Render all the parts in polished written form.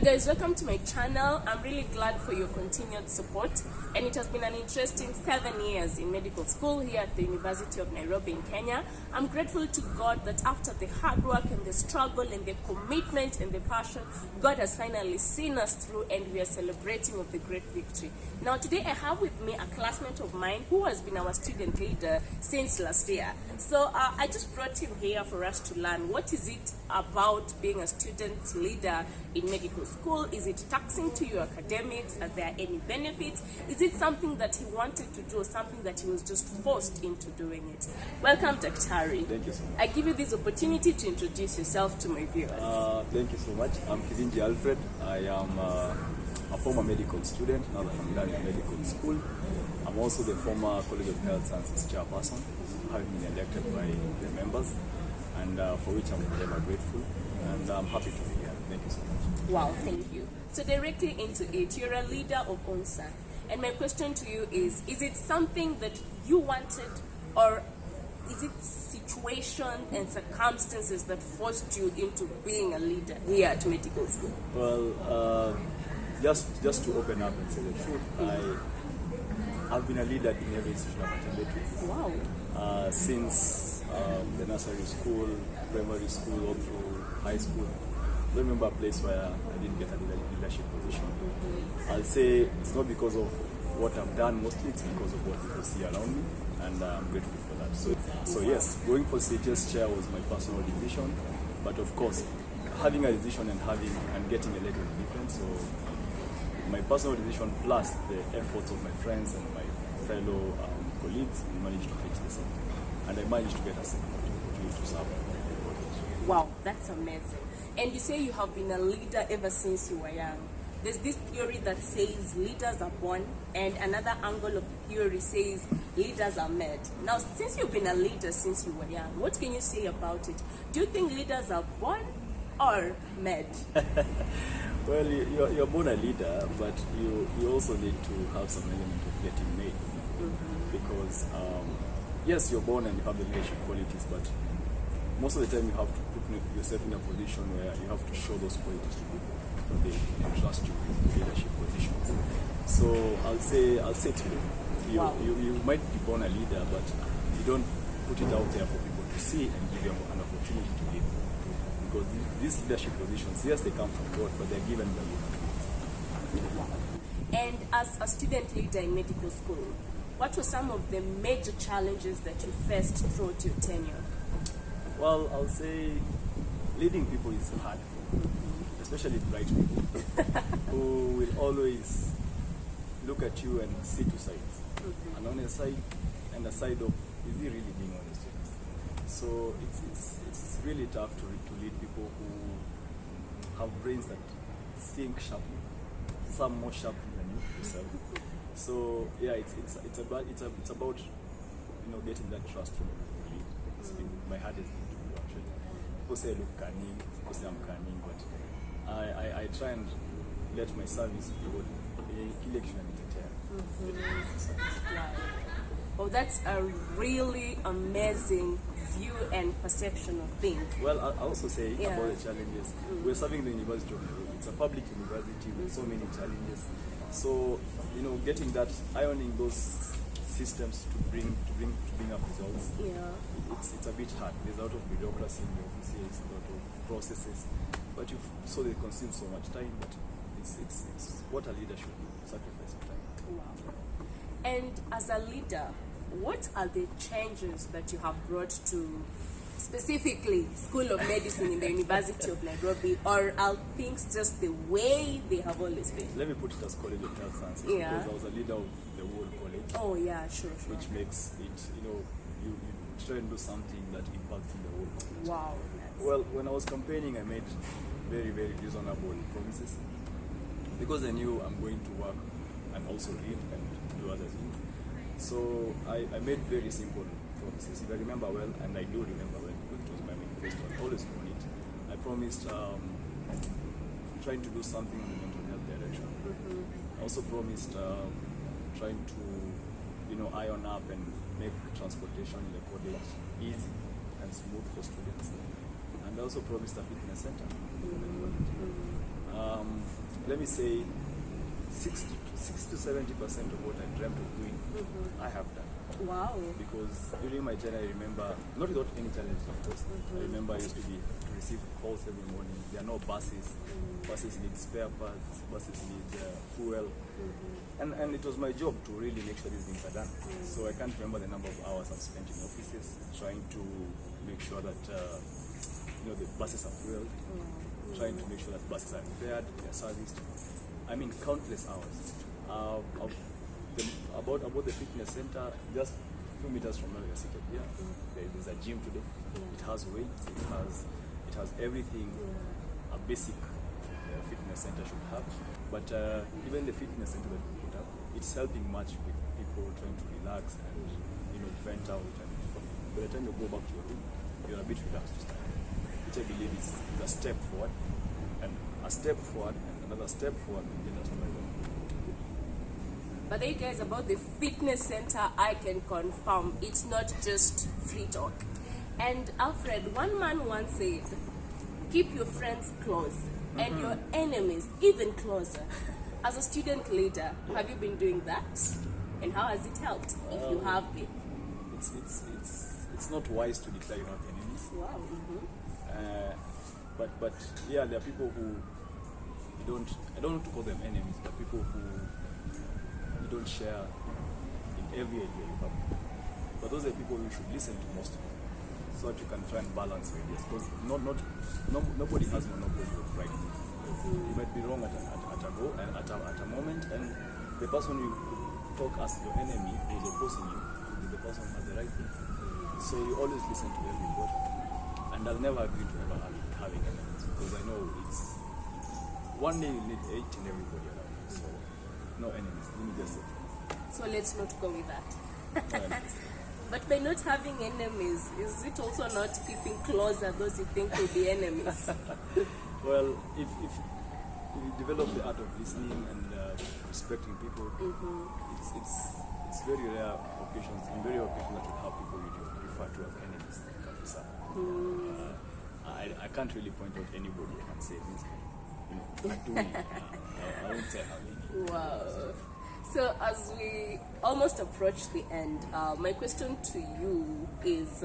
guys, welcome to my channel. I'm really glad for your continued support, and it has been an interesting 7 years in medical school here at the University of Nairobi in Kenya. I'm grateful to God that after the hard work and the struggle and the commitment and the passion, God has finally seen us through, and we are celebrating of the great victory. Now today I have with me a classmate of mine who has been our student leader since last year. So I just brought him here for us to learn what is it about being a student leader in medical school. Is it taxing to your academics? Are there any benefits? Is it something that he wanted to do or something that he was just forced into doing it? Welcome, Daktari. Thank you so much. I give you this opportunity to introduce yourself to my viewers. Thank you so much. I'm Githinji Alfred. I am a former medical student, now that I'm done in medical school. I'm also the former College of Health Sciences chairperson, having been elected by the members, and for which I'm forever grateful, and I'm happy to be here. Thank you so much. Wow, thank you. So directly into it, you're a leader of ONSA, and my question to you is it something that you wanted, or is it situations and circumstances that forced you into being a leader here at medical school? Well, just to open up and say the truth, I've been a leader in every institution I've attended to. Wow. Since the nursery school, primary school, all through high school. I don't remember a place where I didn't get a leadership position. I'll say it's not because of what I've done, mostly it's because of what people see around me, and I'm grateful for that. So yes, going for CHS chair was my personal decision, but of course, having a decision and getting elected is different. So my personal decision plus the efforts of my friends and my fellow colleagues, we managed to reach this, and I managed to get a second opportunity to serve. Wow, that's amazing. And you say you have been a leader ever since you were young. There's this theory that says leaders are born, and another angle of the theory says leaders are made. Now, since you've been a leader since you were young, what can you say about it? Do you think leaders are born or made? Well, you're born a leader, but you also need to have some element of getting made. Because yes, you're born and you have the leadership qualities, but most of the time you have to put yourself in a position where you have to show those qualities to people. They entrust you with leadership positions. So I'll say to you, Wow. you might be born a leader, but you don't put it out there for people to see and give them an opportunity to lead. Because these leadership positions, yes, they come from God, but they're given by God. And as a student leader in medical school, what were some of the major challenges that you faced throughout your tenure? Well, I'll say leading people is hard, especially bright people who will always look at you and see two sides. An honest side and a side of, is he really being honest with us? So it's really tough to lead people who have brains that think sharply, some more sharply than you yourself. So yeah, it's about getting that trust from people who lead. It's been my hardest thing to do actually. People say I look cunning, people say I'm cunning, but I try and let my service be what election and Oh, that's a really amazing view and perception of things. Well, I'll also say about the challenges. We're serving the University of Nairobi. It's a public university with so many challenges. So, getting that, ironing those systems to bring up results. It's a bit hard. There's a lot of bureaucracy in the offices, a lot of processes, but so they consume so much time. But it's what a leader should do: sacrifice of time. Wow. And as a leader, what are the changes that you have brought to specifically School of Medicine in the University of Nairobi, or are things just the way they have always been? Let me put it as College of Health Sciences, because I was a leader of the whole college. Oh yeah, sure. Which makes it, you try and do something that impacts in the whole college. Wow. Well, when I was campaigning, I made very, very reasonable promises, because I knew I'm going to work and also read and do other things. So I made very simple promises. If I remember well, and I do remember well, because it was my manifesto, I always on it. I promised trying to do something in the mental health direction. I also promised trying to, iron up and make transportation in the college easy and smooth for students. And I also promised a fitness center. let me say 60 to 70% of what I dreamt of doing, I have done. Wow. Because during my journey, I remember, not without any challenges, of course. I remember I used to receive calls every morning. There are no buses. Buses need spare parts. Buses need fuel. And it was my job to really make sure these things are done. So I can't remember the number of hours I've spent in offices trying to make sure that the buses are fueled, trying to make sure that buses are repaired, they are serviced. I mean, countless hours. About the fitness center, just a few meters from where we are seated here, there's a gym today. It has weights, it has everything a basic fitness center should have. But even the fitness center that we put up, it's helping much with people trying to relax and vent out. And by the time you go back to your room, you're a bit relaxed to start, which I believe is a step forward, and a step forward, and another step forward, and then another. But hey guys, about the fitness center, I can confirm it's not just free talk. And Alfred, one man once said, keep your friends close and your enemies even closer. As a student leader, have you been doing that? And how has it helped, if you have been? It's not wise to declare you have enemies. Wow. But yeah, there are people who I don't want to call them enemies, but people who you don't share in every idea you have. But those are the people you should listen to most, so that you can try and balance your ideas. Because nobody has monopoly of right. You might be wrong at a moment, and the person you talk as your enemy who is opposing you will be the person who has the right thing. So you always listen to everybody. And I'll never agree to ever having enemies, because I know it's one day you need 8 in everybody around you. So no enemies. Let me just say. So let's not go with that. But by not having enemies, is it also not keeping closer those you think will be enemies? Well, if you develop the art of listening and respecting people, it's very rare occasions, in very rare occasions that you have people you refer to as enemies. I can't really point out anybody I can say this. I won't say how many. Wow. So as we almost approach the end, my question to you is,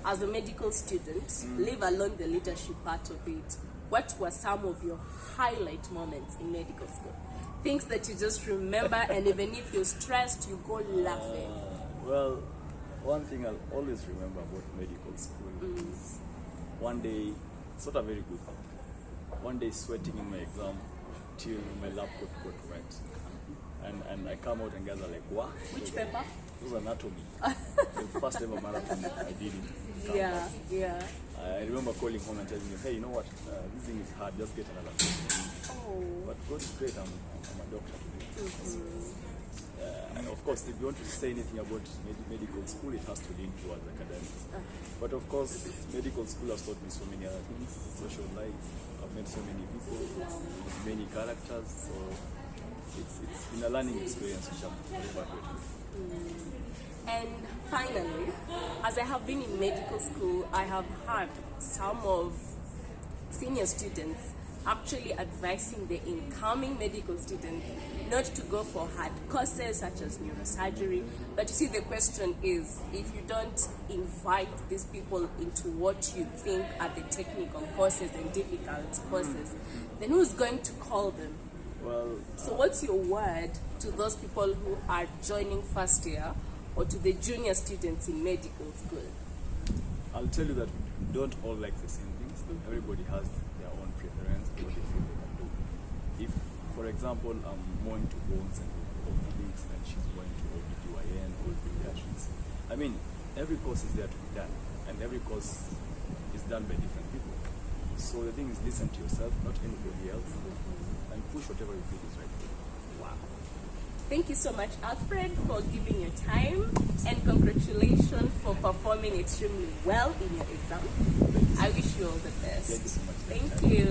as a medical student, leave alone the leadership part of it, what were some of your highlight moments in medical school? Things that you just remember, and even if you're stressed, you go laughing. Well, one thing I'll always remember about medical school is one day, it's not a very good thing, one day sweating in my exam till my lab got wet. And I come out and guys are like, what? Which paper? It was anatomy. The first ever marathon I did it. Yeah. I remember calling home and telling him, hey, you know what? This thing is hard, just get another thing. But God is great, I'm a doctor today. And of course, if you want to say anything about medical school, it has to lean towards academics. But of course, medical school has taught me so many other things, social life. I've met so many people, many characters. So it's been a learning experience which I'm forever grateful. And finally, as I have been in medical school, I have heard some of senior students actually advising the incoming medical students not to go for hard courses such as neurosurgery. But you see, the question is, if you don't invite these people into what you think are the technical courses and difficult courses, then who's going to call them? So what's your word to those people who are joining first year, or to the junior students in medical school? I'll tell you that we don't all like the same things. Everybody has their own preference, what they feel they can do. If, for example, I'm more into bones and orthopedics, and she's going to OBGYN or pediatrics, I mean, every course is there to be done, and every course is done by different people. So the thing is, listen to yourself, not anybody else, and push whatever you feel is right for you. Wow. Thank you so much, Alfred, for giving your time, and congratulations for performing extremely well in your exam. I wish you all the best. Thank you so much. Thank you.